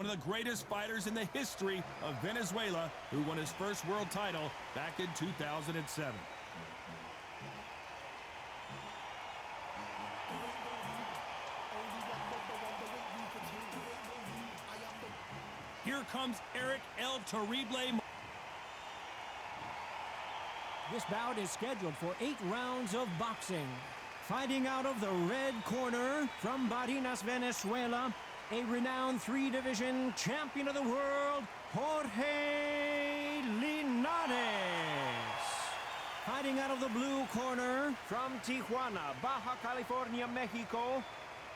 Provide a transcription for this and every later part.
of the greatest fighters in the history of Venezuela, who won his first world title back in 2007. Here comes Eric El Terrible. This bout is scheduled for 8 rounds of boxing. Fighting out of the red corner from Barinas, Venezuela, a renowned 3-division champion of the world, Jorge Linares. Fighting out of the blue corner from Tijuana, Baja California, Mexico,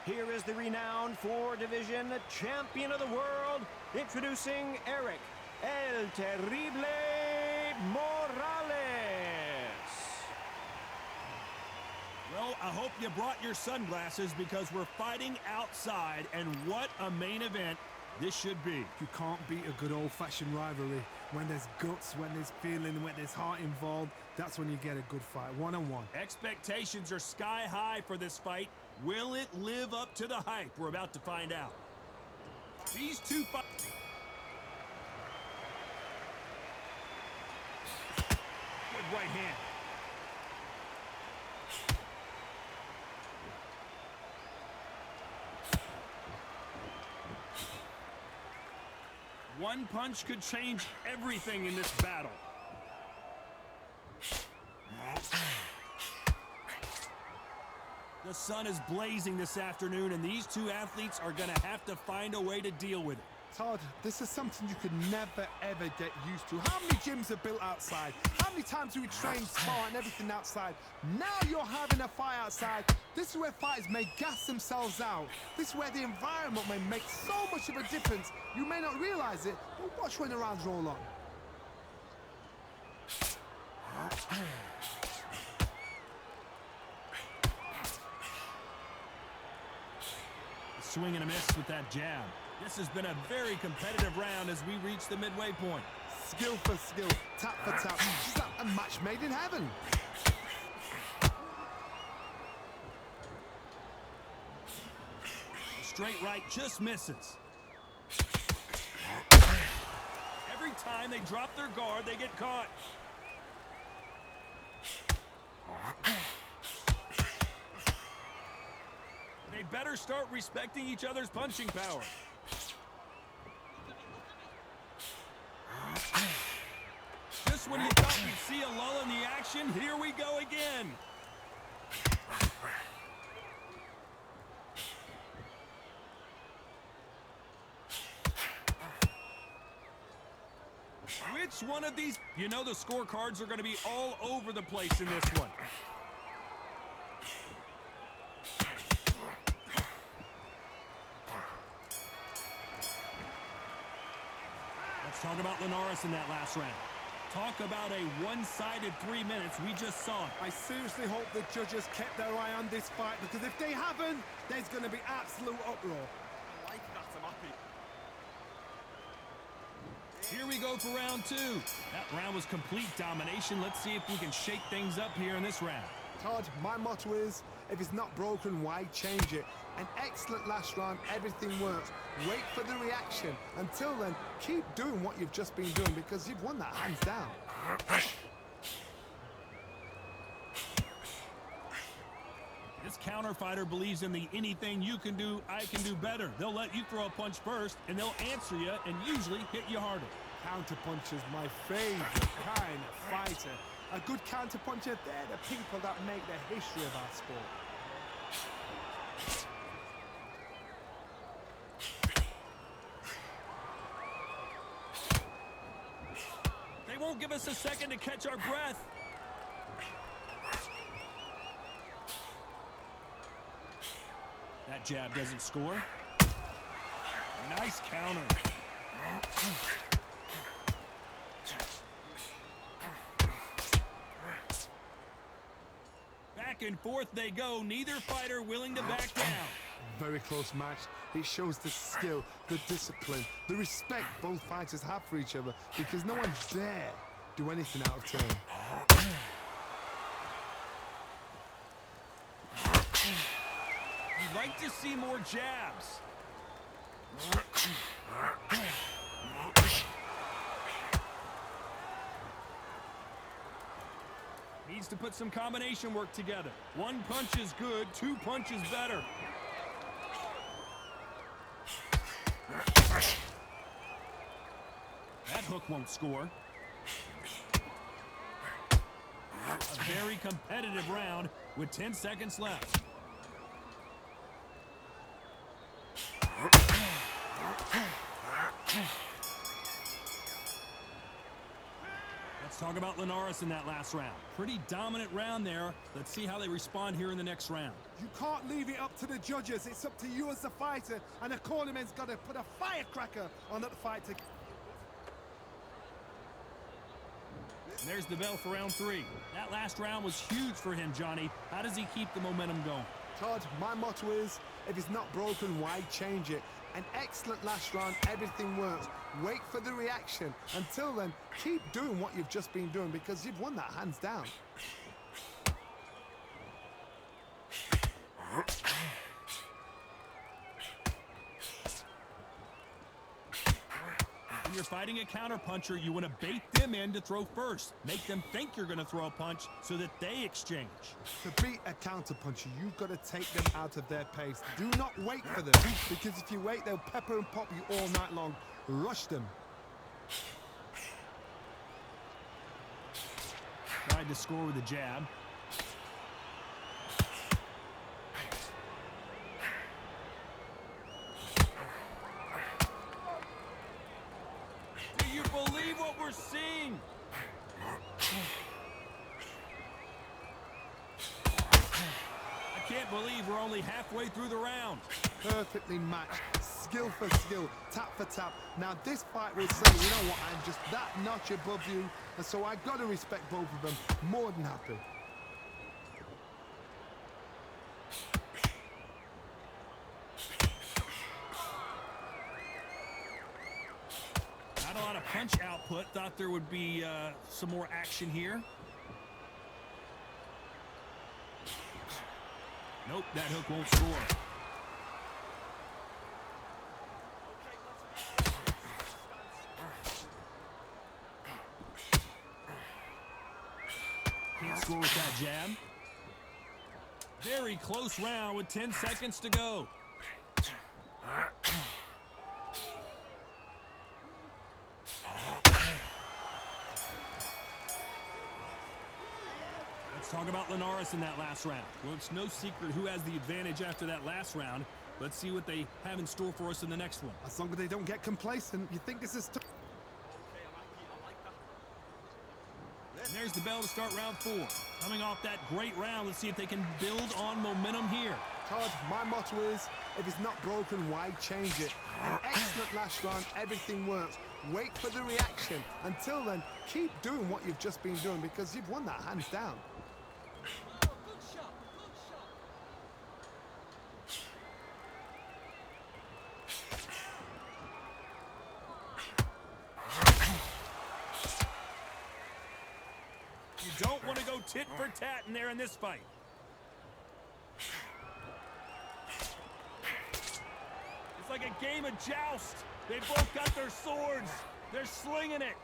here is the renowned 4-division champion of the world, introducing Eric El Terrible Morales. Well, I hope you brought your sunglasses because we're fighting outside, and what a main event this should be. You can't beat a good old-fashioned rivalry. When there's guts, when there's feeling, when there's heart involved, that's when you get a good fight, one-on-one. Expectations are sky high for this fight. Will it live up to the hype? We're about to find out. These two fights. Good right hand. One punch could change everything in this battle. The sun is blazing this afternoon, and these two athletes are going to have to find a way to deal with it. Todd, this is something you could never, ever get used to. How many gyms are built outside? How many times do we train, spar, and everything outside? Now you're having a fight outside. This is where fighters may gas themselves out. This is where the environment may make so much of a difference. You may not realize it, but watch when the rounds roll on. Swing and a miss with that jab. This has been a very competitive round as we reach the midway point. Skill for skill, tap for tap. Is that a match made in heaven? Straight right just misses. Every time they drop their guard, they get caught. They better start respecting each other's punching power. Just when you thought you'd see a lull in the action, here we go again. Which one of these? You know the scorecards are going to be all over the place in this one. Let's talk about Linares in that last round. Talk about a one-sided 3 minutes. We just saw it. I seriously hope the judges kept their eye on this fight, because if they haven't, there's going to be absolute uproar. Here we go for round 2. That round was complete domination. Let's see if we can shake things up here in this round. Todd, my motto is, if it's not broken, why change it? An excellent last round, everything works. Wait for the reaction. Until then, keep doing what you've just been doing, because you've won that hands down. This counter fighter believes in the anything you can do, I can do better. They'll let you throw a punch first, and they'll answer you and usually hit you harder. Counter punchers, my favorite kind of fighter. A good counter puncher, they're the people that make the history of our sport. They won't give us a second to catch our breath. That jab doesn't score. Nice counter. Back and forth they go, neither fighter willing to back down. Very close match. It shows the skill, the discipline, the respect both fighters have for each other, because no one dare do anything out of turn. You'd like to see more jabs. needs to put some combination work together. One punch is good, two punches better. That hook won't score. A very competitive round with 10 seconds left. Let's talk about Linares in that last round. Pretty dominant round there. Let's see how they respond here in the next round. You can't leave it up to the judges. It's up to you as the fighter, and the cornerman's got to put a firecracker on that fight. There's the bell for round 3. That last round was huge for him, Johnny. How does he keep the momentum going? Todd, my motto is, if it's not broken, why change it? An excellent last round, everything works. Wait for the reaction. Until then, keep doing what you've just been doing because you've won that hands down. When you're fighting a counterpuncher, you want to bait them in to throw first. Make them think you're going to throw a punch so that they exchange. To beat a counterpuncher, you've got to take them out of their pace. Do not wait for them, because if you wait, they'll pepper and pop you all night long. Rush them. Tried to score with a jab. Do you believe what we're seeing? I can't believe we're only halfway through the round. Perfectly matched. Skill for skill, tap for tap. Now this fight will say, you know what, I'm just that notch above you, and so I got to respect both of them. More than happy. Not a lot of punch output. Thought there would be some more action here. Nope, that hook won't score. Can't score with that jab. Very close round with 10 seconds to go. Let's talk about Linares in that last round. Well, it's no secret who has the advantage after that last round. Let's see what they have in store for us in the next one. As long as they don't get complacent, you think this is... And there's the bell to start round 4. Coming off that great round, let's see if they can build on momentum here. Todd, my motto is, if it's not broken, why change it? An excellent last round, everything works. Wait for the reaction. Until then, keep doing what you've just been doing because you've won that hands down. You don't want to go tit for tat in there in this fight. It's like a game of joust. They both got their swords. They're slinging it.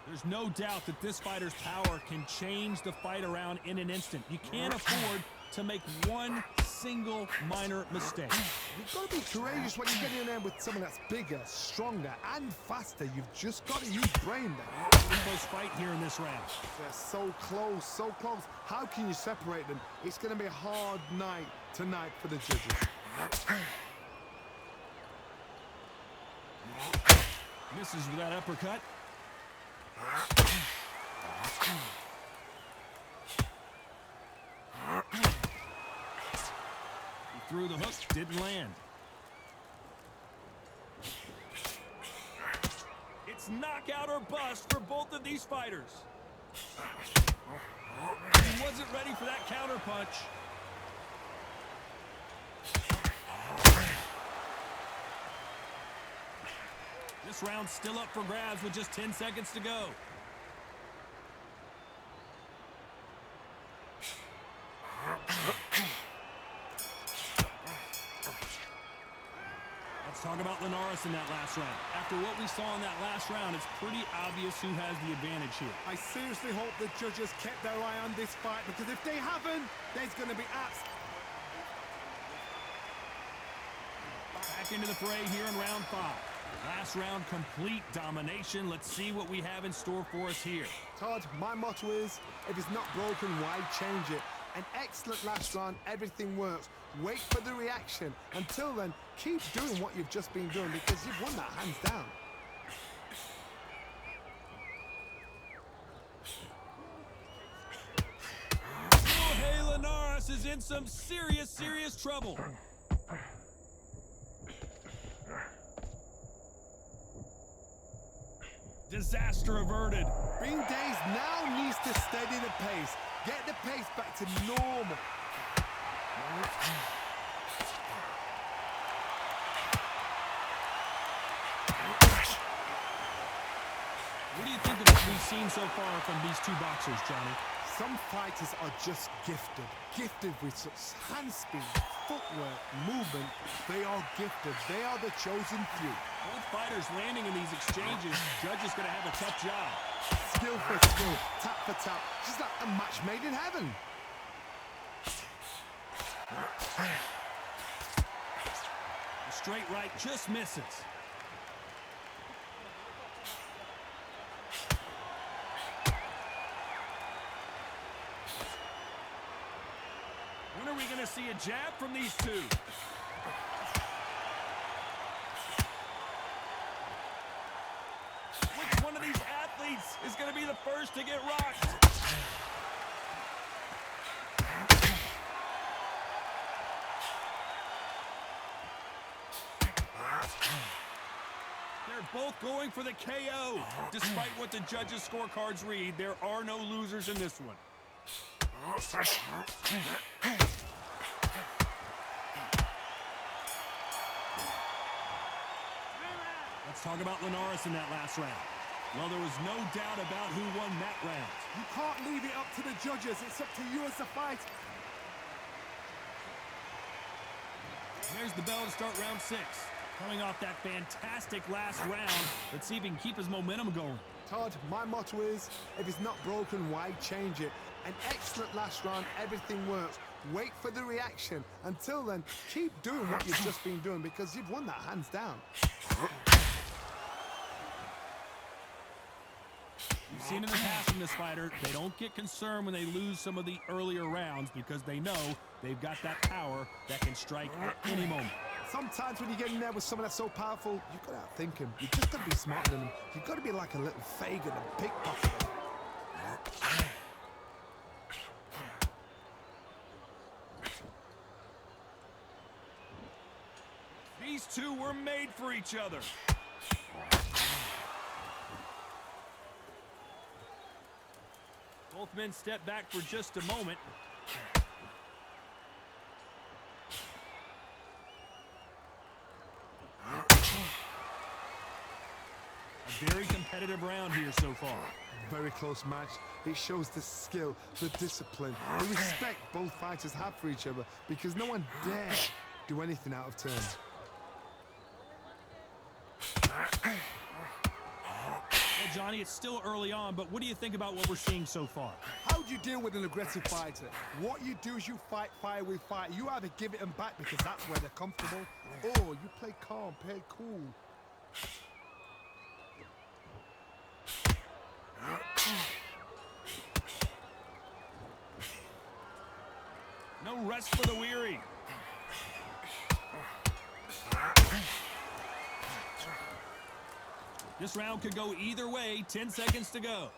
There's no doubt that this fighter's power can change the fight around in an instant. You can't afford to make one single minor mistake. You've got to be courageous when you get in there with someone that's bigger, stronger, and faster. You've just got to use brain there. Close fight here in this round. They're so close, so close. How can you separate them? It's going to be a hard night tonight for the judges. Misses with that uppercut. He threw the hook, didn't land. It's knockout or bust for both of these fighters. He wasn't ready for that counter punch. This round's still up for grabs with just 10 seconds to go. Talk about Linares in that last round. After what we saw in that last round, it's pretty obvious who has the advantage here. I seriously hope the judges kept their eye on this fight, because if they haven't, there's going to be Back into the fray here in round 5. Last round, complete domination. Let's see what we have in store for us here. Todd, my motto is, if it's not broken, why change it? An excellent last round, everything works. Wait for the reaction. Until then, keep doing what you've just been doing, because you've won that hands down. Jorge Linares is in some serious trouble. Disaster averted. Bean Days now needs to steady the pace. Get the pace back to normal. What do you think of what we've seen so far from these two boxers, Johnny? Some fighters are just gifted. Gifted with such hand speed, footwork, movement. They are gifted. They are the chosen few. Both fighters landing in these exchanges. Judge is going to have a tough job. Skill for skill, tap for tap. Just like a match made in heaven. The straight right just misses. When are we going to see a jab from these two? Which one of these athletes is going to be the first to get rocked? They're both going for the KO. Despite what the judges' scorecards read, there are no losers in this one. Let's talk about Linares in that last round. Well, there was no doubt about who won that round. You can't leave it up to the judges. It's up to you as the fighter. There's the bell to start round 6. Coming off that fantastic last round, let's see if he can keep his momentum going. Todd, my motto is, if it's not broken, why change it? An excellent last round, everything works. Wait for the reaction. Until then, keep doing what you've just been doing, because you've won that hands down. We've seen in the past from this fighter, they don't get concerned when they lose some of the earlier rounds because they know they've got that power that can strike at any moment. Sometimes when you get in there with someone that's so powerful, you've got to outthink him. You've just got to be smarter than him. You've got to be like a little Fagin, a pickpocket. These two were made for each other. Both men step back for just a moment. A very competitive round here so far. Very close match. It shows the skill, the discipline, the respect both fighters have for each other, because no one dare do anything out of turn. Well, Johnny, it's still early on, but what do you think about what we're seeing so far? How do you deal with an aggressive fighter? What you do is you fight fire with fire. You either give it them back because that's where they're comfortable, or you play calm, play cool. No rest for the weary. This round could go either way. 10 seconds to go.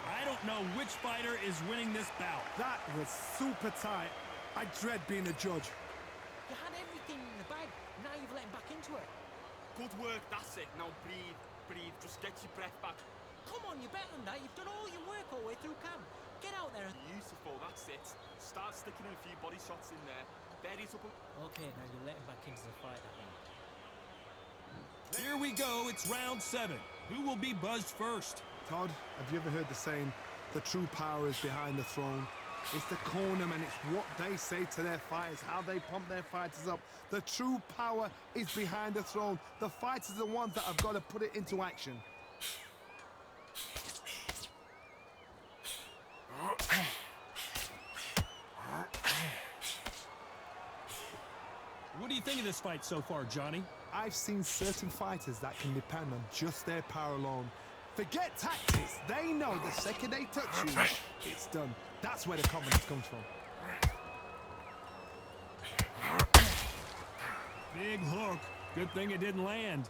I don't know which fighter is winning this bout. That was super tight. I dread being a judge. You had everything in the bag. Now you've let him back into it. Good work, that's it. Now breathe, breathe. Just get your breath back. Come on, you're better than that. You've done all your work all the way through camp. Get out there. Beautiful, that's it. Start sticking in a few body shots in there. Bury it up. Okay, now you let him back into the fight, I think. Here we go. It's round 7. Who will be buzzed first? Todd, have you ever heard the saying, the true power is behind the throne? It's the corner, man. It's what they say to their fighters, how they pump their fighters up. The true power is behind the throne. The fighters are the ones that have got to put it into action. What do you think of this fight so far, Johnny? I've seen certain fighters that can depend on just their power alone. Forget tactics. They know the second they touch you, it's done. That's where the confidence comes from. Big hook. Good thing it didn't land.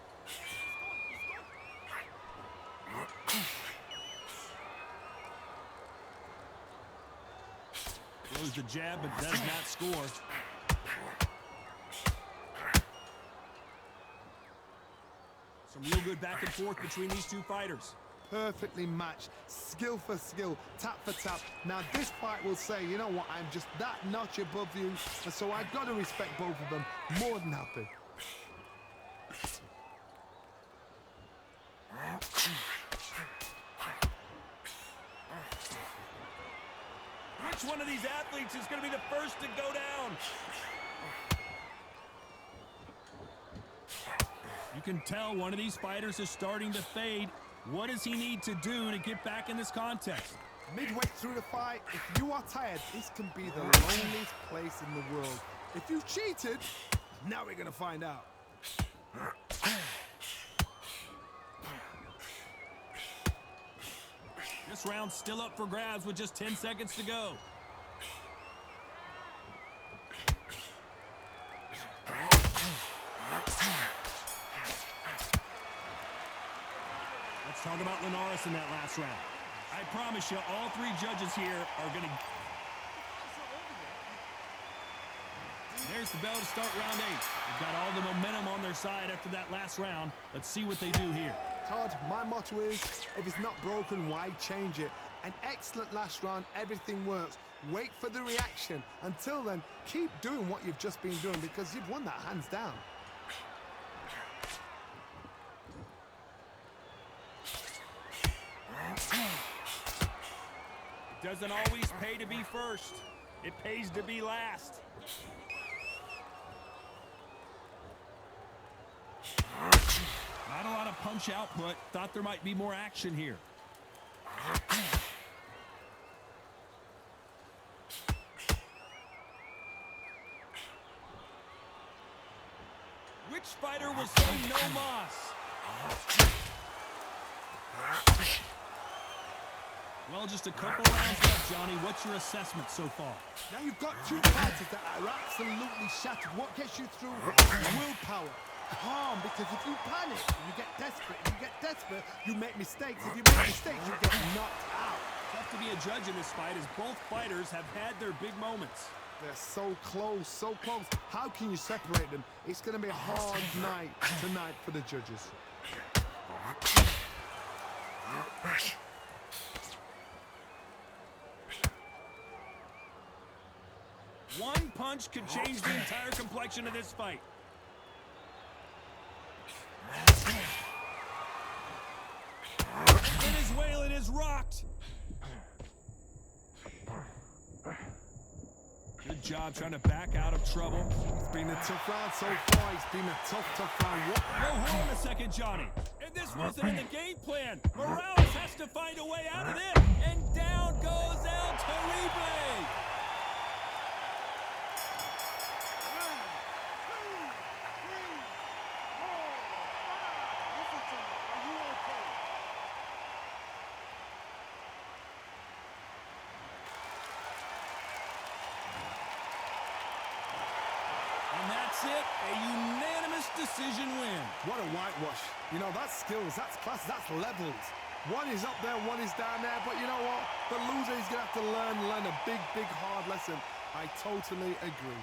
Throws the jab, but does not score. Some real good back and forth between these two fighters. Perfectly matched, skill for skill, tap for tap. Now this fight will say, you know what, I'm just that notch above you, and so I've got to respect both of them more than happy. Which one of these athletes is going to be the first to go down? You can tell one of these fighters is starting to fade. What does he need to do to get back in this contest? Midway through the fight, if you are tired, this can be the loneliest place in the world. If you've cheated, now we're going to find out. This round's still up for grabs with just 10 seconds to go. Let's talk about Linares in that last round. I promise you, all three judges here are going to... There's the bell to start round 8. They've got all the momentum on their side after that last round. Let's see what they do here. Todd, my motto is, if it's not broken, why change it? An excellent last round, everything works. Wait for the reaction. Until then, keep doing what you've just been doing because you've won that hands down. It doesn't always pay to be first. It pays to be last. Not a lot of punch output. Thought there might be more action here. Which fighter will say no mas? Well, just a couple rounds left, Johnny. What's your assessment so far? Now you've got two fighters that are absolutely shattered. What gets you through? Willpower. Calm, because if you panic, you get desperate. If you get desperate, you make mistakes. If you make mistakes, you get knocked out. Tough to be a judge in this fight as both fighters have had their big moments. They're so close, so close. How can you separate them? It's going to be a hard night tonight for the judges. One punch could change the entire complexion of this fight. Venezuelan is rocked. Good job trying to back out of trouble. It's been a tough round so far. It's been a tough round. Whoa, hold on a second, Johnny. And this wasn't in the game plan. Morales has to find a way out of this. And down goes El Terrible. And that's it, a unanimous decision win. What a whitewash. You know, that's skills, that's class, that's levels. One is up there, one is down there, but you know what? The loser is going to have to learn a big, hard lesson. I totally agree.